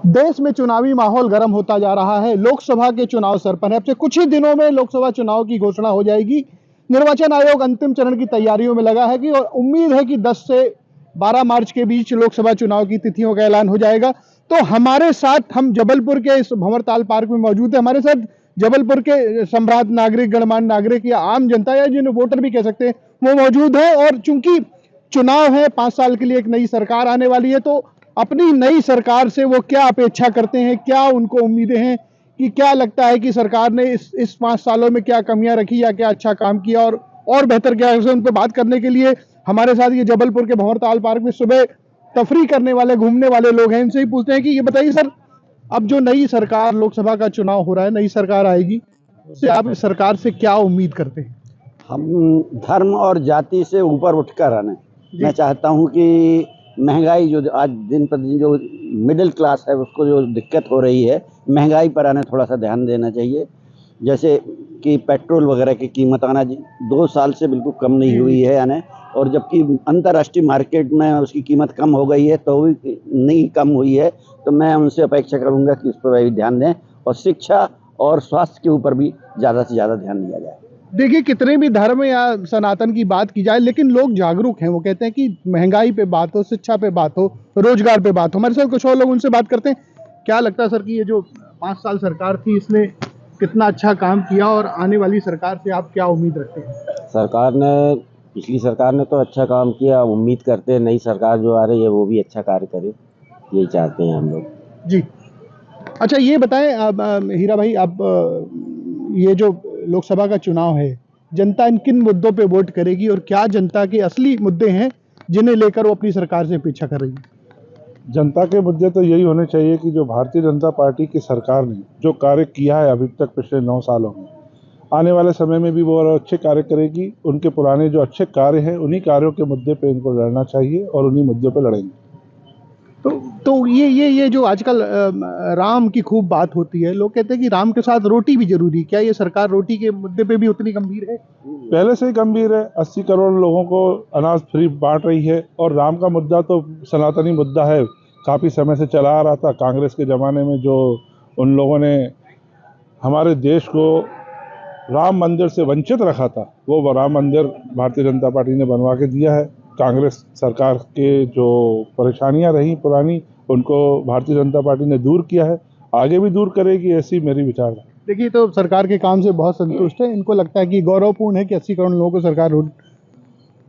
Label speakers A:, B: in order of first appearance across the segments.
A: देश में चुनावी माहौल गर्म होता जा रहा है। लोकसभा के चुनाव सर पर है। अब से कुछ ही दिनों में लोकसभा चुनाव की घोषणा हो जाएगी। निर्वाचन आयोग अंतिम चरण की तैयारियों में लगा है कि और उम्मीद है कि 10 से 12 मार्च के बीच लोकसभा चुनाव की तिथियों का ऐलान हो जाएगा। तो हमारे साथ, हम जबलपुर के इस भंवरताल पार्क में मौजूद है। हमारे साथ जबलपुर के सम्भ्रांत नागरिक, गणमान्य नागरिक या आम जनता या जिन्हें वोटर भी कह सकते हैं, वो मौजूद है। और चूंकि चुनाव है, 5 साल के लिए एक नई सरकार आने वाली है, तो अपनी नई सरकार से वो क्या अपेक्षा करते हैं, क्या उनको उम्मीदें हैं, कि क्या लगता है कि सरकार ने इस 5 सालों में क्या कमियां रखी या क्या अच्छा काम किया और बेहतर क्या है। उन पर बात करने के लिए हमारे साथ ये जबलपुर के भंवरताल पार्क में सुबह तफरी करने वाले, घूमने वाले लोग हैं। इनसे ही पूछते हैं कि ये बताइए सर, अब जो नई सरकार, लोकसभा का चुनाव हो रहा है, नई सरकार आएगी, उससे आप इस सरकार से क्या उम्मीद करते हैं?
B: हम धर्म और जाति से ऊपर उठकर आने। मैं चाहता हूं कि महंगाई जो आज दिन प्रतिदिन जो मिडिल क्लास है उसको जो दिक्कत हो रही है, महंगाई पर आने थोड़ा सा ध्यान देना चाहिए। जैसे कि पेट्रोल वगैरह की कीमत आना 2 साल से बिल्कुल कम नहीं हुई है आने, और जबकि अंतर्राष्ट्रीय मार्केट में उसकी कीमत कम हो गई है तो भी नहीं कम हुई है। तो मैं उनसे अपेक्षा करूंगा कि उस पर भी ध्यान दें, और शिक्षा और स्वास्थ्य के ऊपर भी ज़्यादा से ज़्यादा ध्यान दिया जाए।
A: देखिए, कितने भी धर्म या सनातन की बात की जाए, लेकिन लोग जागरूक हैं। वो कहते हैं कि महंगाई पे बात हो, शिक्षा पे बात हो, रोजगार पे बात हो। हमारे साथ कुछ और लोग, उनसे बात करते हैं। क्या लगता है सर कि ये जो 5 साल सरकार थी, इसने कितना अच्छा काम किया, और आने वाली सरकार से आप क्या उम्मीद रखते हैं?
C: पिछली सरकार ने तो अच्छा काम किया। उम्मीद करते हैं नई सरकार जो आ रही है वो भी अच्छा कार्य करे, यही चाहते हैं हम लोग।
A: जी, अच्छा ये बताएं, अब हीरा भाई, अब ये जो लोकसभा का चुनाव है, जनता इन किन मुद्दों पे वोट करेगी, और क्या जनता के असली मुद्दे हैं जिन्हें लेकर वो अपनी सरकार से अपेक्षा कर रही है?
D: जनता के मुद्दे तो यही होने चाहिए कि जो भारतीय जनता पार्टी की सरकार ने जो कार्य किया है अभी तक पिछले 9 सालों में, आने वाले समय में भी वो और अच्छे कार्य करेगी। उनके पुराने जो अच्छे कार्य हैं, उन्हीं कार्यों के मुद्दे पे इनको लड़ना चाहिए और उन्हीं मुद्दों पे लड़ेंगे।
A: तो ये जो आजकल राम की खूब बात होती है, लोग कहते हैं कि राम के साथ रोटी भी जरूरी। क्या ये सरकार रोटी के मुद्दे पे भी उतनी गंभीर है?
D: पहले से ही गंभीर है। 80 करोड़ लोगों को अनाज फ्री बांट रही है। और राम का मुद्दा तो सनातनी मुद्दा है, काफ़ी समय से चला आ रहा था। कांग्रेस के ज़माने में जो उन लोगों ने हमारे देश को राम मंदिर से वंचित रखा था, वो राम मंदिर भारतीय जनता पार्टी ने बनवा के दिया है। कांग्रेस सरकार के जो परेशानियां रही पुरानी, उनको भारतीय जनता पार्टी ने दूर किया है, आगे भी दूर करेगी, ऐसी मेरी विचारधारा।
A: देखिए, तो सरकार के काम से बहुत संतुष्ट है। इनको लगता है कि गौरवपूर्ण है कि 80 करोड़ लोगों को सरकार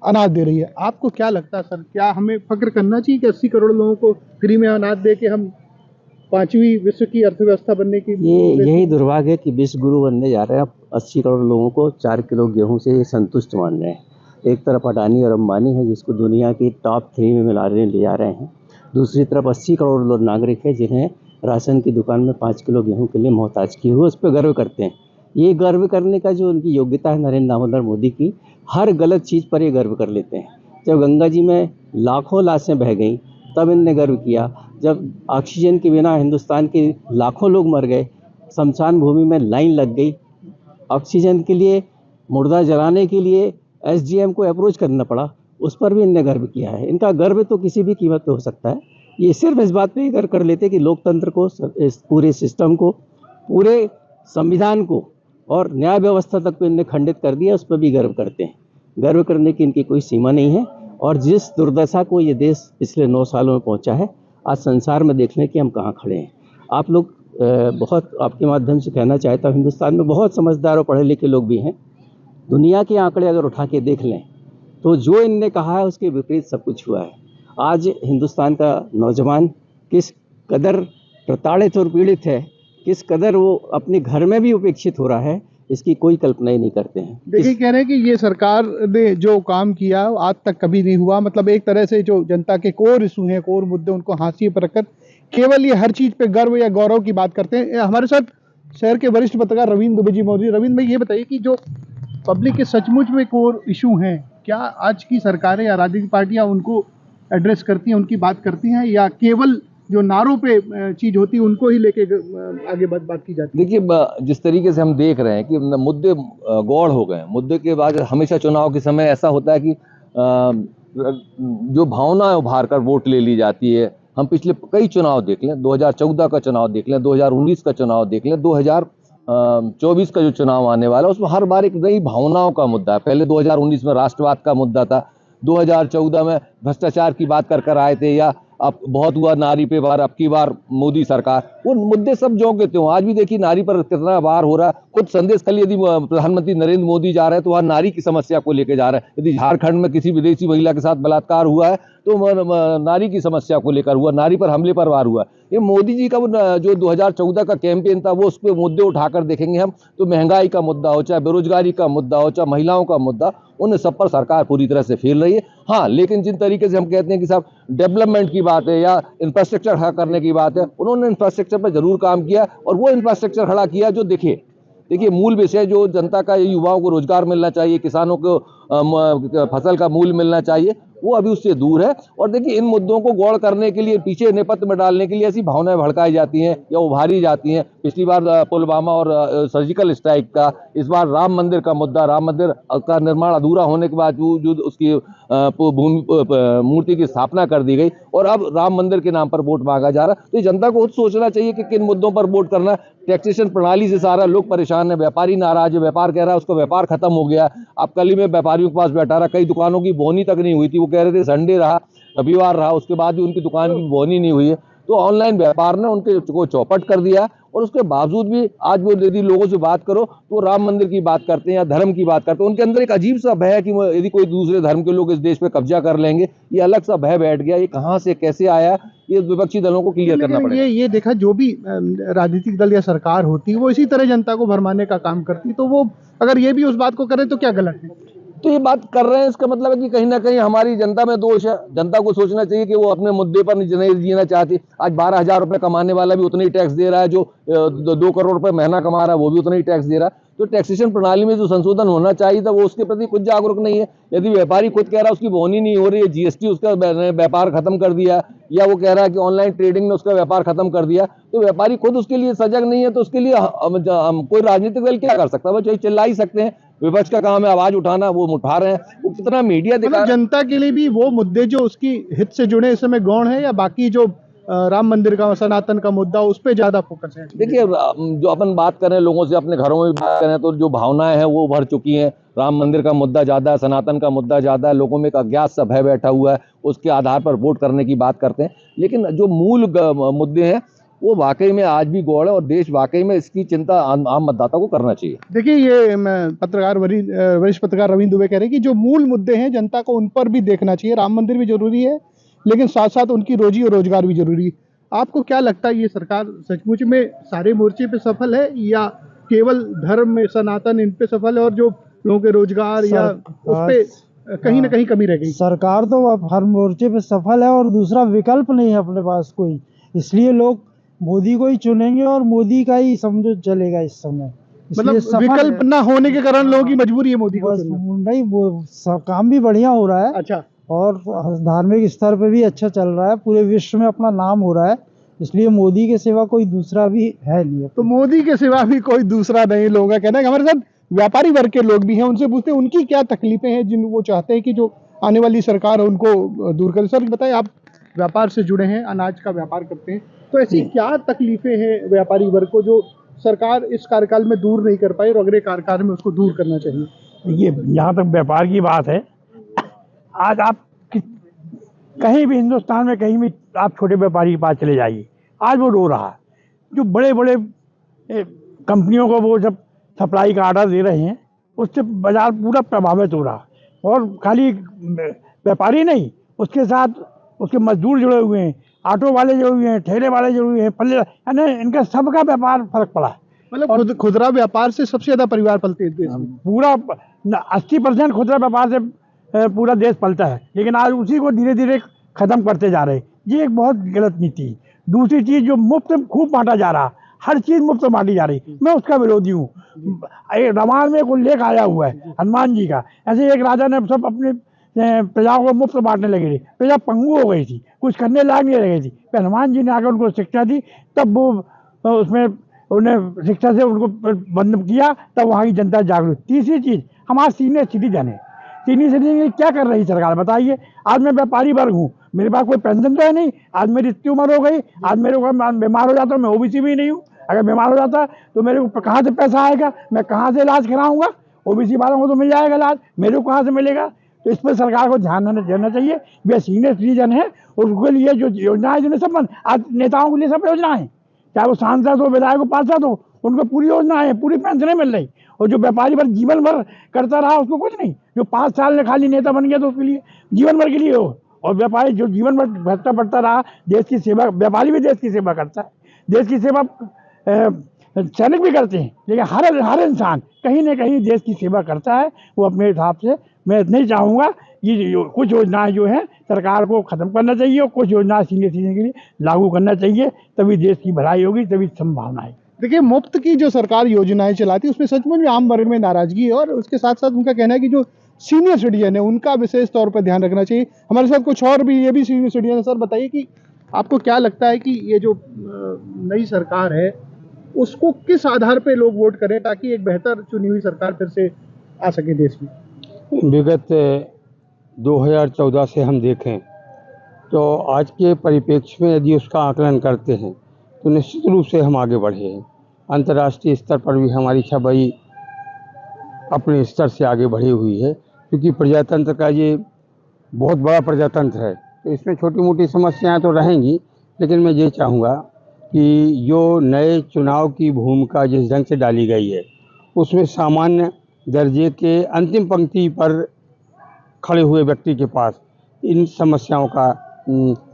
A: अनाज दे रही है। आपको क्या लगता है सर, क्या हमें फक्र करना चाहिए कि 80 करोड़ लोगों को फ्री में अनाज दे के हम 5वीं विश्व की अर्थव्यवस्था बनने की?
C: यही दुर्भाग्य है कि विश्व गुरु बनने जा रहे हैं। 80 करोड़ लोगों को 4 किलो गेहूं से संतुष्ट मान रहे हैं। एक तरफ अडानी और अंबानी है जिसको दुनिया की टॉप 3 में ले जा रहे हैं। दूसरी तरफ 80 करोड़ लोग नागरिक है जिन्हें राशन की दुकान में 5 किलो गेहूं के लिए मोहताज किए हुए, उस पर गर्व करते हैं। ये गर्व करने का जो उनकी योग्यता है नरेंद्र दामोदर मोदी की, हर गलत चीज़ पर ये गर्व कर लेते हैं। जब गंगा जी में लाखों लाशें बह गई तब इनने गर्व किया। जब ऑक्सीजन के बिना हिंदुस्तान के लाखों लोग मर गए, शमशान भूमि में लाइन लग गई ऑक्सीजन के लिए, मुर्दा जलाने के लिए एसडीएम को अप्रोच करना पड़ा, उस पर भी इनने गर्व किया है। इनका गर्व तो किसी भी कीमत पे हो सकता है। ये सिर्फ इस बात पे गर्व कर लेते कि लोकतंत्र को, इस पूरे सिस्टम को, पूरे संविधान को और न्याय व्यवस्था तक को इनने खंडित कर दिया, उस पर भी गर्व करते हैं। गर्व करने की इनकी कोई सीमा नहीं है। और जिस दुर्दशा को ये देश पिछले 9 सालों में पहुंचा है, आज संसार में देख लें कि हम कहाँ खड़े हैं। आप लोग बहुत, आपके माध्यम से कहना चाहता हूँ, हिंदुस्तान में बहुत समझदार और पढ़े लिखे लोग भी हैं। दुनिया के आंकड़े अगर उठा के देख लें तो जो इनने कहा है उसके विपरीत सब कुछ हुआ है। आज हिंदुस्तान का नौजवान किस कदर प्रताड़ित और पीड़ित है, किस कदर वो अपने घर में भी उपेक्षित हो रहा है, इसकी कोई कल्पना ही नहीं करते हैं।
A: देखिए, कह रहे हैं कि ये सरकार ने जो काम किया आज तक कभी नहीं हुआ। मतलब एक तरह से जो जनता के कोर इशू हैं, कोर मुद्दे, उनको हाशिए पर रखकर केवल ये हर चीज पे गर्व या गौरव की बात करते हैं। हमारे साथ शहर के वरिष्ठ पत्रकार रविंद्र दुबे जी मौजूद। रविंद्र भाई, ये बताइए कि जो पब्लिक के सचमुच में कोर इशू हैं, क्या आज की सरकारें या राजनीतिक पार्टियां उनको एड्रेस करती हैं, उनकी बात करती हैं, या केवल जो नारों पे चीज होती है उनको ही लेके आगे बात की जाती है?
E: देखिए, जिस तरीके से हम देख रहे हैं कि मुद्दे गौड़ हो गए। मुद्दे के बाद हमेशा चुनाव के समय ऐसा होता है कि जो भावना उभार कर वोट ले ली जाती है, हम पिछले कई चुनाव देख लें, 2014 का चुनाव देख लें, 2019 का चुनाव देख लें, 2024 का जो चुनाव आने वाला है उसमें हर बार एक नई भावनाओं का मुद्दा है। पहले 2019 में राष्ट्रवाद का मुद्दा था, 2014 में भ्रष्टाचार की बात कर आए थे, या अब बहुत हुआ नारी पे वार, अब की बार मोदी सरकार, वो मुद्दे सब जो के त्यों। आज भी देखिए नारी पर कितना वार हो रहा है। खुद संदेश खाली यदि प्रधानमंत्री नरेंद्र मोदी जा रहे हैं तो वहाँ नारी की समस्या को लेकर जा रहे हैं। यदि झारखंड में किसी विदेशी महिला के साथ बलात्कार हुआ है तो नारी की समस्या को लेकर हुआ, नारी पर हमले पर वार हुआ। ये मोदी जी का जो 2014 का कैंपेन था वो उस पर मुद्दे उठाकर देखेंगे हम तो महंगाई का मुद्दा हो, चाहे बेरोजगारी का मुद्दा हो, चाहे महिलाओं का मुद्दा, उन सब पर सरकार पूरी तरह से फेल रही है। हाँ, लेकिन जिन तरीके से हम कहते हैं कि साहब डेवलपमेंट की बात है या इंफ्रास्ट्रक्चर खड़ा करने की बात है, उन्होंने इंफ्रास्ट्रक्चर पर जरूर काम किया और वो इंफ्रास्ट्रक्चर खड़ा किया जो देखिए मूल विषय जो जनता का, युवाओं को रोजगार मिलना चाहिए, किसानों को फसल का मूल्य मिलना चाहिए, वो अभी उससे दूर है। और देखिए इन मुद्दों को गौड़ करने के लिए, पीछे नेपथ्य में डालने के लिए ऐसी भावनाएं भड़काई जाती हैं या उभारी जाती हैं। पिछली बार पुलवामा और सर्जिकल स्ट्राइक का, इस बार राम मंदिर का मुद्दा, राम मंदिर का निर्माण अधूरा होने के बावजूद उसकी मूर्ति की स्थापना कर दी गई और अब राम मंदिर के नाम पर वोट मांगा जा रहा है। तो जनता को खुद सोचना चाहिए कि किन मुद्दों पर वोट करना। टैक्सेशन प्रणाली से सारा लोग परेशान है, व्यापारी नाराज है, व्यापार कह रहा है उसका व्यापार खत्म हो गया। अब कल ही में व्यापारियों के पास बैठा रहा, कई दुकानों की बोनी तक नहीं हुई थी, वो कह रहे थे संडे रहा, रविवार रहा, उसके बाद भी उनकी दुकान की बोनी नहीं हुई है। तो ऑनलाइन व्यापार ने उनके को चौपट कर दिया और उसके बावजूद भी आज वो यदि लोगों से बात करो तो राम मंदिर की बात करते हैं या धर्म की बात करते हैं। उनके अंदर एक अजीब सा भय है कि यदि कोई दूसरे धर्म के लोग इस देश पे कब्जा कर लेंगे, ये अलग सा भय बैठ गया। ये कहाँ से कैसे आया, ये विपक्षी दलों को क्लियर करना पड़ेगा।
A: ये देखा, जो भी राजनीतिक दल या सरकार होती है वो इसी तरह जनता को भरमाने का काम करती है, तो वो अगर ये भी उस बात को करे तो क्या गलत है?
E: तो ये बात कर रहे हैं, इसका मतलब है कि कहीं ना कहीं हमारी जनता में दोष है। जनता को सोचना चाहिए कि वो अपने मुद्दे पर नहीं जीना चाहती। आज 12,000 रुपए कमाने वाला भी उतना ही टैक्स दे रहा है, जो 2 करोड़ रुपए महीना कमा रहा है वो भी उतना ही टैक्स दे रहा है। तो टैक्सेशन प्रणाली में जो संशोधन होना चाहिए था वो उसके प्रति कुछ जागरूक नहीं है। यदि व्यापारी खुद कह रहा है उसकी बोनी नहीं हो रही है, जीएसटी उसका व्यापार खत्म कर दिया, या वो कह रहा है कि ऑनलाइन ट्रेडिंग ने उसका व्यापार खत्म कर दिया, तो व्यापारी खुद उसके लिए सजग नहीं है, तो उसके लिए कोई राजनीतिक दल क्या कर सकता है? वो चिल्ला ही सकते हैं। विपक्ष का काम है आवाज उठाना, वो उठा रहे हैं। वो कितना मीडिया दिखा,
A: जनता के लिए भी वो मुद्दे जो उसकी हित से जुड़े इस समय गौण है, या बाकी जो राम मंदिर का, सनातन का मुद्दा, उस पे ज्यादा फोकस है?
E: देखिए जो अपन बात करें लोगों से, अपने घरों में भी बात करें, तो जो भावनाएं हैं वो भर चुकी हैं। राम मंदिर का मुद्दा ज्यादा है, सनातन का मुद्दा ज्यादा है, लोगों में एक अज्ञात सा भय बैठा हुआ है, उसके आधार पर वोट करने की बात करते हैं। लेकिन जो मूल मुद्दे हैं वो वाकई में आज भी गौड़ है और देश वाकई में इसकी चिंता आम मतदाता को करना चाहिए।
A: देखिए, ये पत्रकार वरिष्ठ पत्रकार रविंद्र दुबे कह रहे हैं कि जो मूल मुद्दे हैं जनता को उन पर भी देखना चाहिए। राम मंदिर भी जरूरी है, लेकिन साथ साथ उनकी रोजी और रोजगार भी जरूरी है। आपको क्या लगता है, ये सरकार सचमुच में सारे मोर्चे पे सफल है या केवल धर्म में, सनातन, इन पे सफल है और जो लोगों के रोजगार या उस पे कहीं ना कहीं कमी रह गई?
F: सरकार तो अब हर मोर्चे पे सफल है और दूसरा विकल्प नहीं है अपने पास कोई, इसलिए लोग मोदी को ही चुनेंगे और मोदी का ही समझो चलेगा इस समय।
A: मतलब विकल्प ना होने के कारण लोगों की मजबूरी है मोदी को चुनना।
F: नहीं, वो काम भी बढ़िया हो रहा है।
A: अच्छा,
F: और धार्मिक स्तर पे भी अच्छा चल रहा है, पूरे विश्व में अपना नाम हो रहा है, इसलिए मोदी के सिवा कोई दूसरा भी है नहीं।
A: तो मोदी के सिवा भी कोई दूसरा नहीं, लोगों का कहना है। हमारे साथ व्यापारी वर्ग के लोग भी हैं, उनसे पूछते हैं उनकी क्या तकलीफें हैं जिन वो चाहते हैं कि जो आने वाली सरकार है उनको दूर करे। सर बताएं, आप व्यापार से जुड़े हैं, अनाज का व्यापार करते हैं, तो ऐसी क्या तकलीफें हैं व्यापारी वर्ग को जो सरकार इस कार्यकाल में दूर नहीं कर पाई और अगले कार्यकाल में उसको दूर करना चाहिए?
G: देखिए, जहाँ तक व्यापार की बात है, आज आप कहीं भी हिंदुस्तान में कहीं भी आप छोटे व्यापारी के पास चले जाइए, आज वो रो रहा है। जो बड़े बड़े कंपनियों को वो जब सप्लाई का आर्डर दे रहे हैं, उससे बाजार पूरा प्रभावित हो रहा है। और खाली व्यापारी नहीं, उसके साथ उसके मजदूर जुड़े हुए हैं, ऑटो वाले जुड़े हुए हैं, ठेले वाले जुड़े हुए हैं, पल्ले, यानी इनका सबका व्यापार फर्क पड़ा है।
A: मतलब खुदरा व्यापार से सबसे ज्यादा परिवार पलते हैं देश में।
G: पूरा 80% खुदरा व्यापार से पूरा देश पलता है, लेकिन आज उसी को धीरे धीरे खत्म करते जा रहे हैं। ये एक बहुत गलत नीति है। दूसरी चीज, जो मुफ्त खूब बांटा जा रहा, हर चीज मुफ्त बांटी जा रही, मैं उसका विरोधी हूँ। रामायण में एक उल्लेख आया हुआ है हनुमान जी का, ऐसे एक राजा ने सब अपने प्रजाओं को मुफ्त बांटने लगे थे, प्रजा पंगु हो गई थी, कुछ करने लायक नहीं रह गई थी। फिर हनुमान जी ने आकर उनको शिक्षा दी, तब वो उसमें उन्हें शिक्षा से उनको बंद किया, तब वहाँ की जनता जागरूक। तीसरी चीज, हमारे सीनियर सिटीजन है, सीनियर सिटीजन क्या कर रही सरकार बताइए। आज मैं व्यापारी वर्ग हूँ, मेरे पास कोई पेंशन तो है नहीं। आज मेरी इतनी उम्र हो गई, आज मेरे को मैं बीमार हो जाता हूँ, मैं ओबीसी भी नहीं हूँ। अगर बीमार हो जाता तो मेरे को कहाँ से पैसा आएगा, मैं कहाँ से इलाज कराऊंगा? ओबीसी वालों को तो मिल जाएगा इलाज, मेरे को कहाँ से मिलेगा? तो इस पर सरकार को ध्यान देना चाहिए। वे सीनियर सिटीजन है, उसके लिए जो योजनाएं जिन्हें सब आज नेताओं के लिए सब योजना है, चाहे वो सांसद हो, विधायक हो, पार्षद हो, उनको पूरी योजनाएं हैं, पूरी पेंशनें मिल रही। और जो व्यापारी भर जीवन भर करता रहा उसको कुछ नहीं, जो 5 साल में खाली नेता बन गया तो उसके लिए जीवन भर के लिए हो। और व्यापारी जो जीवन भर भटता पड़ता रहा, देश की सेवा, व्यापारी भी देश की सेवा करता है, देश की सेवा सैनिक भी करते हैं, लेकिन हर इंसान कहीं ना कहीं देश की सेवा करता है। वो अपने हिसाब से, मैं नहीं चाहूँगा कि कुछ योजनाएं जो है सरकार को ख़त्म करना चाहिए और कुछ योजनाएं सीनियर सिटीजन के लिए लागू करना चाहिए, तभी देश की भलाई होगी, तभी संभावना है।
A: देखिए, मुफ्त की जो सरकार योजनाएं चलाती है उसमें सचमुच में आम वर्ग में नाराजगी है, और उसके साथ साथ उनका कहना है कि जो सीनियर सिटीजन है उनका विशेष तौर पर ध्यान रखना चाहिए। हमारे साथ कुछ और भी, ये भी सीनियर सिटीजन है। सर बताइए कि आपको क्या लगता है कि ये जो नई सरकार है उसको किस आधार पे लोग वोट करें ताकि एक बेहतर चुनी हुई सरकार फिर से आ सके देश में?
H: विगत 2014 से हम देखें तो आज के परिप्रेक्ष्य में यदि उसका आकलन करते हैं तो निश्चित रूप से हम आगे बढ़े हैं। अंतर्राष्ट्रीय स्तर पर भी हमारी छवि अपने स्तर से आगे बढ़ी हुई है, क्योंकि प्रजातंत्र का ये बहुत बड़ा प्रजातंत्र है, तो इसमें छोटी मोटी समस्याएं तो रहेंगी, लेकिन मैं ये चाहूँगा कि जो नए चुनाव की भूमिका जिस ढंग से डाली गई है उसमें सामान्य दर्जे के अंतिम पंक्ति पर खड़े हुए व्यक्ति के पास इन समस्याओं का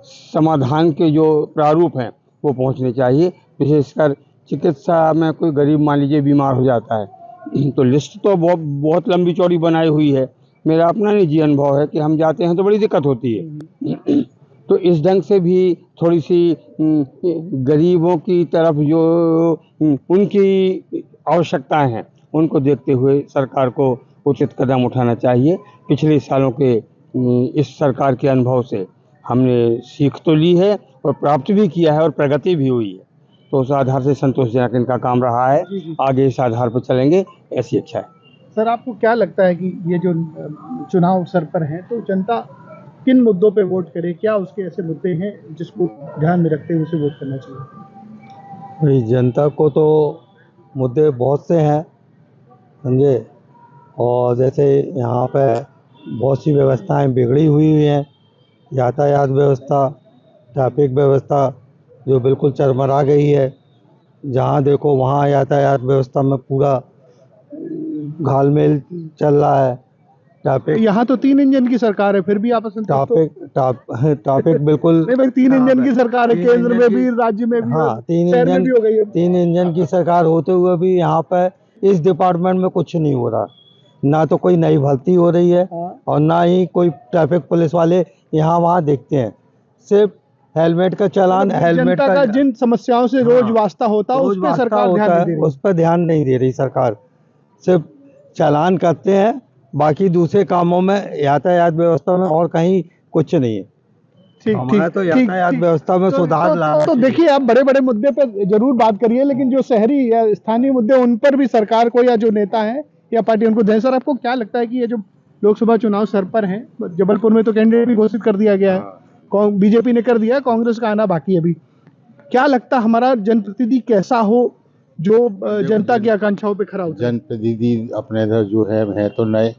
H: समाधान के जो प्रारूप हैं वो पहुंचने चाहिए। विशेषकर चिकित्सा में कोई गरीब मान लीजिए बीमार हो जाता है तो लिस्ट तो बहुत लंबी चौड़ी बनाई हुई है। मेरा अपना निजी अनुभव है कि हम जाते हैं तो बड़ी दिक्कत होती है। तो इस ढंग से भी थोड़ी सी गरीबों की तरफ जो उनकी आवश्यकताएं हैं उनको देखते हुए सरकार को उचित कदम उठाना चाहिए। पिछले सालों के इस सरकार के अनुभव से हमने सीख तो ली है और प्राप्त भी किया है और प्रगति भी हुई है, तो उस आधार से संतोषजनक इनका काम रहा है। आगे इस आधार पर चलेंगे, ऐसी इच्छा है।
A: सर, आपको क्या लगता है कि ये जो चुनाव सर पर हैं तो जनता किन मुद्दों पे वोट करे? क्या उसके ऐसे मुद्दे हैं जिसको ध्यान में रखते हुए उसे वोट करना चाहिए?
I: भाई, जनता को तो मुद्दे बहुत से हैं, समझे। और जैसे यहाँ पे बहुत सी व्यवस्थाएं बिगड़ी हुई हैं, यातायात व्यवस्था, ट्रैफिक व्यवस्था जो बिल्कुल चरमरा गई है। जहाँ देखो वहाँ यातायात व्यवस्था में पूरा घालमेल चल रहा है। ट्रैफिक,
A: यहाँ तो 3 इंजन की सरकार है, फिर भी आप
I: ट्रैफिक बिल्कुल
A: नहीं भाई, 3 इंजन की सरकार है, केंद्र में भी, राज्य में भी,
I: हाँ,
A: शहर में भी हो गई है।
I: 3 इंजन की सरकार होते हुए भी यहाँ पे इस डिपार्टमेंट में कुछ नहीं हो रहा। ना तो कोई नई भर्ती हो रही है और ना ही कोई ट्रैफिक पुलिस वाले यहाँ वहाँ देखते हैं। सिर्फ हेलमेट का चालान, हेलमेट
A: का जिन समस्याओं से रोज वास्ता होता है उस पर सरकार ध्यान नहीं दे रही।
I: उस पर ध्यान नहीं दे रही सरकार। सिर्फ चालान करते हैं, बाकी दूसरे कामों में, यातायात व्यवस्था में और कहीं कुछ नहीं है।
A: ठीक,
I: तो यातायात व्यवस्था में सुधार लाना।
A: तो देखिए, आप बड़े बड़े मुद्दे पर जरूर बात करिए, लेकिन जो शहरी या स्थानीय मुद्दे उन पर भी सरकार को या जो नेता हैं या पार्टी उनको दें। सर, आपको क्या लगता है कि ये जो लोकसभा चुनाव सर पर हैं, जबलपुर में तो कैंडिडेट भी घोषित कर दिया गया है, बीजेपी ने कर दिया, कांग्रेस का आना बाकी है अभी। क्या लगता हमारा जनप्रतिनिधि कैसा हो जो जनता की आकांक्षाओं पे खरा उतरे?
J: जनप्रतिनिधि अपने इधर जो है तो नए,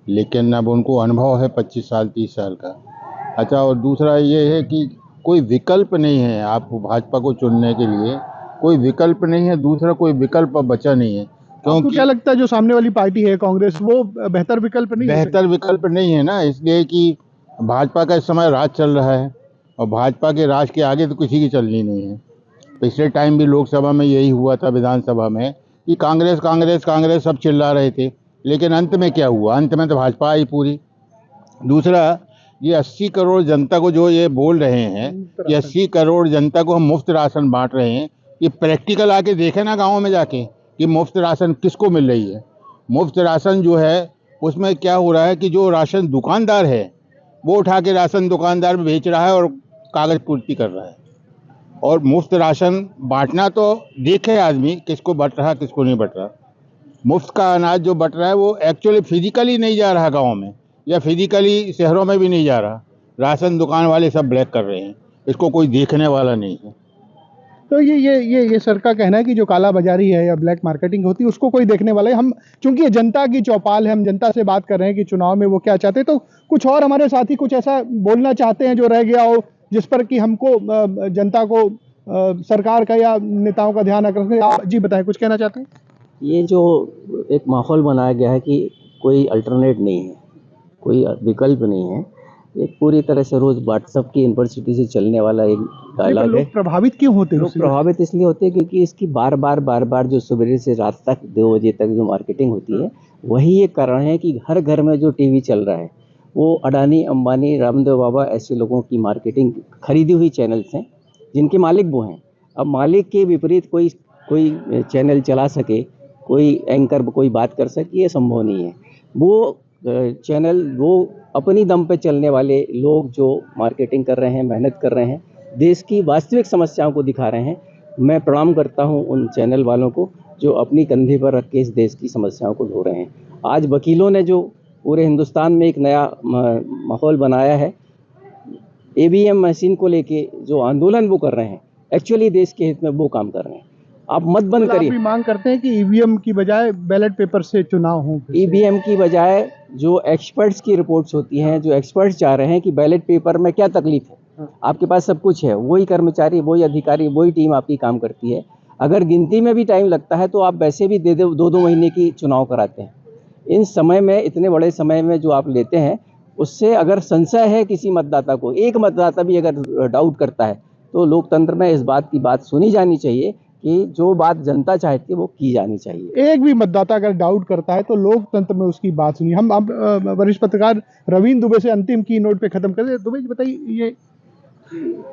J: लेकिन अब उनको अनुभव है 25 साल 30 साल का। अच्छा, और दूसरा ये है कि कोई विकल्प नहीं है आपको भाजपा को चुनने के लिए, कोई विकल्प नहीं है। दूसरा कोई विकल्प बचा नहीं है।
A: आपको क्या लगता है जो सामने वाली पार्टी है कांग्रेस, वो बेहतर विकल्प नहीं है?
J: बेहतर विकल्प नहीं है ना, इसलिए कि भाजपा का इस समय राज चल रहा है और भाजपा के राज के आगे तो किसी की चलनी नहीं है। पिछले टाइम भी लोकसभा में यही हुआ था, विधानसभा में, कि कांग्रेस कांग्रेस कांग्रेस सब चिल्ला रहे थे, लेकिन अंत में क्या हुआ? अंत में तो भाजपा आई पूरी। दूसरा, ये 80 करोड़ जनता को जो ये बोल रहे हैं कि 80 करोड़ जनता को हम मुफ्त राशन बांट रहे हैं, ये प्रैक्टिकल आके देखे ना गाँव में जाके कि मुफ्त राशन किसको मिल रही है। मुफ्त राशन जो है उसमें क्या हो रहा है कि जो राशन दुकानदार है वो उठा के राशन दुकानदार में बेच रहा है और कागज पूर्ति कर रहा है। और मुफ्त राशन बांटना तो देखे आदमी किसको बट रहा किसको नहीं बट रहा। मुफ्त का अनाज जो बट रहा है वो एक्चुअली फिजिकली नहीं जा रहा गांव में, या फिजिकली शहरों में भी नहीं जा रहा, राशन दुकान वाले सब ब्लैक कर रहे हैं, इसको कोई देखने वाला नहीं है।
A: तो ये सर का कहना है कि जो काला बाजारी है या ब्लैक मार्केटिंग होती है उसको कोई देखने वाला है। हम चूंकि ये जनता की चौपाल है, हम जनता से बात कर रहे हैं कि चुनाव में वो क्या चाहते हैं, तो कुछ और हमारे साथी कुछ ऐसा बोलना चाहते हैं जो रह गया हो जिस पर कि हमको जनता को सरकार का या नेताओं का ध्यान आकर्षित। आप जी बताएं, कुछ कहना चाहते हैं?
C: ये जो एक माहौल बनाया गया है कि कोई अल्टरनेट नहीं है, कोई विकल्प नहीं है, एक पूरी तरह से रोज व्हाट्सएप की यूनिवर्सिटी से चलने वाला एक डायलॉग है।
A: लोग प्रभावित क्यों होते हैं?
C: लोग प्रभावित इसलिए होते हैं क्योंकि इसकी बार बार जो सुबह से रात तक 2 बजे तक जो मार्केटिंग होती है, वही एक कारण है कि हर घर में जो टीवी चल रहा है वो अडानी, अंबानी, रामदेव बाबा ऐसे लोगों की मार्केटिंग खरीदी हुई चैनल्स हैं जिनके मालिक वो हैं। अब मालिक के विपरीत कोई चैनल चला सके, कोई एंकर कोई बात कर सके, ये संभव नहीं है। वो चैनल वो अपनी दम पे चलने वाले लोग जो मार्केटिंग कर रहे हैं, मेहनत कर रहे हैं, देश की वास्तविक समस्याओं को दिखा रहे हैं। मैं प्रणाम करता हूं उन चैनल वालों को जो अपनी कंधे पर रख के इस देश की समस्याओं को ढो रहे हैं। आज वकीलों ने जो पूरे हिंदुस्तान में एक नया माहौल बनाया है, ईवीएम मशीन को लेके जो आंदोलन वो कर रहे हैं, एक्चुअली देश के हित में वो काम कर रहे हैं। आप मत बंद करिए।
A: आप भी मांग करते हैं कि ईवीएम की बजाय बैलेट पेपर से चुनाव हो?
C: ईवीएम की बजाय जो एक्सपर्ट्स की रिपोर्ट्स होती हैं, जो एक्सपर्ट्स चाह रहे हैं कि बैलेट पेपर में क्या तकलीफ है, आपके पास सब कुछ है, वही कर्मचारी, वही अधिकारी, वही टीम आपकी काम करती है। अगर गिनती में भी टाइम लगता है तो आप वैसे भी 2-2 महीने की चुनाव कराते हैं। इन समय में, इतने बड़े समय में जो आप लेते हैं, उससे अगर संशय है किसी मतदाता को, एक मतदाता भी अगर डाउट करता है, तो लोकतंत्र में इस बात की बात सुनी जानी चाहिए कि जो बात जनता चाहती है वो की जानी चाहिए।
A: एक भी मतदाता अगर डाउट करता है तो लोकतंत्र में उसकी बात सुनिए। हम वरिष्ठ पत्रकार रवींद्र दुबे से अंतिम की नोट पे खत्म कर दे। दुबे जी बताइए, ये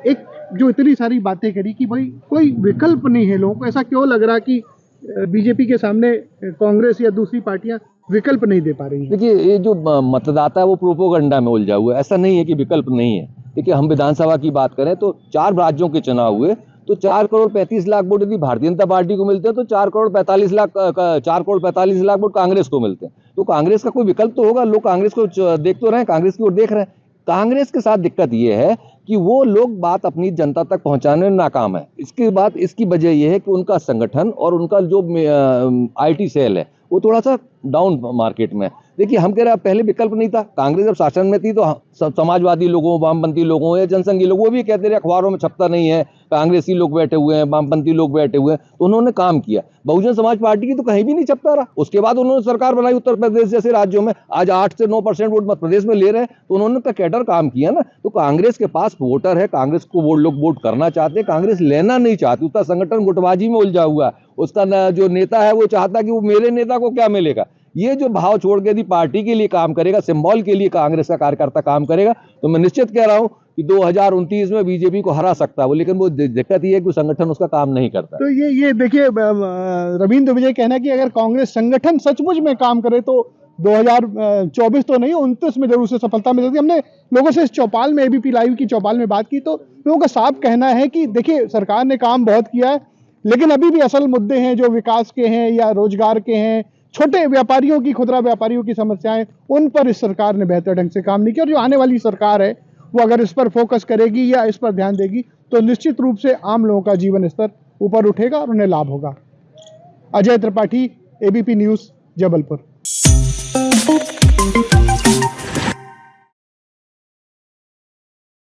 A: एक जो इतनी सारी बातें करी कि भाई कोई विकल्प नहीं है लोगों को, ऐसा क्यों लग रहा कि बीजेपी के सामने कांग्रेस या दूसरी पार्टियां विकल्प नहीं दे पा रही हैं?
E: देखिए, ये जो मतदाता है वो प्रोपोगंडा में उलझा हुआ है। ऐसा नहीं है कि विकल्प नहीं है। देखिए, हम विधानसभा की बात करें तो 4 राज्यों के चुनाव हुए तो 4 करोड़ 35 लाख वोट यदि भारतीय जनता पार्टी को मिलते हैं तो 4 करोड़ 45 लाख वोट कांग्रेस को मिलते हैं। तो कांग्रेस का कोई विकल्प तो होगा। लोग कांग्रेस को देख तो रहे हैं, कांग्रेस की ओर देख रहे हैं। कांग्रेस के साथ दिक्कत ये है कि वो लोग बात अपनी जनता तक पहुंचाने में नाकाम है। इसकी वजह ये है कि उनका संगठन और उनका जो आईटी सेल है वो थोड़ा सा डाउन मार्केट में है। देखिए, हम कह रहे हैं पहले विकल्प नहीं था। कांग्रेस जब शासन में थी तो समाजवादी लोगों, वामपंथी लोगों या जनसंघी लोग वो भी कहते रहे अखबारों में छपता नहीं है, कांग्रेसी लोग बैठे हुए हैं, वामपंथी लोग बैठे हुए हैं, तो उन्होंने काम किया। बहुजन समाज पार्टी की तो कहीं भी नहीं छपता रहा। उसके बाद उन्होंने सरकार बनाई उत्तर प्रदेश जैसे राज्यों में, आज 8 से 9% वोट मध्य प्रदेश में ले रहे हैं, तो उन्होंने का कैडर काम किया ना। तो कांग्रेस के पास वोटर है, कांग्रेस को वो लोग वोट करना चाहते हैं, कांग्रेस लेना नहीं चाहती। उसका संगठन गुटबाजी में उलझा हुआ है। उसका जो नेता है वो चाहता है कि वो मेरे नेता को क्या मिलेगा। ये जो भाव छोड़ के यदि पार्टी के लिए काम करेगा, सिंबल के लिए कांग्रेस का कार्यकर्ता काम करेगा, तो मैं निश्चित कह रहा हूं कि 2029 में बीजेपी को हरा सकता है वो। लेकिन वो दिक्कत ये है कि संगठन उसका काम नहीं करता।
A: तो ये देखिए, रवींद्र विजय कहना है कि अगर कांग्रेस संगठन सचमुच में काम करे तो 2024 तो नहीं, 29 में जरूर से सफलता मिल सकती है। हमने लोगों से इस चौपाल में, एबीपी लाइव की चौपाल में बात की तो लोगों का साफ कहना है कि देखिए, सरकार ने काम बहुत किया है, लेकिन अभी भी असल मुद्दे हैं जो विकास के हैं या रोजगार के हैं, छोटे व्यापारियों की, खुदरा व्यापारियों की समस्याएं, उन पर इस सरकार ने बेहतर ढंग से काम नहीं किया। और जो आने वाली सरकार है वो अगर इस पर फोकस करेगी या इस पर ध्यान देगी तो निश्चित रूप से आम लोगों का जीवन स्तर ऊपर उठेगा और उन्हें लाभ होगा। Ajay Tripathi, ABP news, Jabalpur.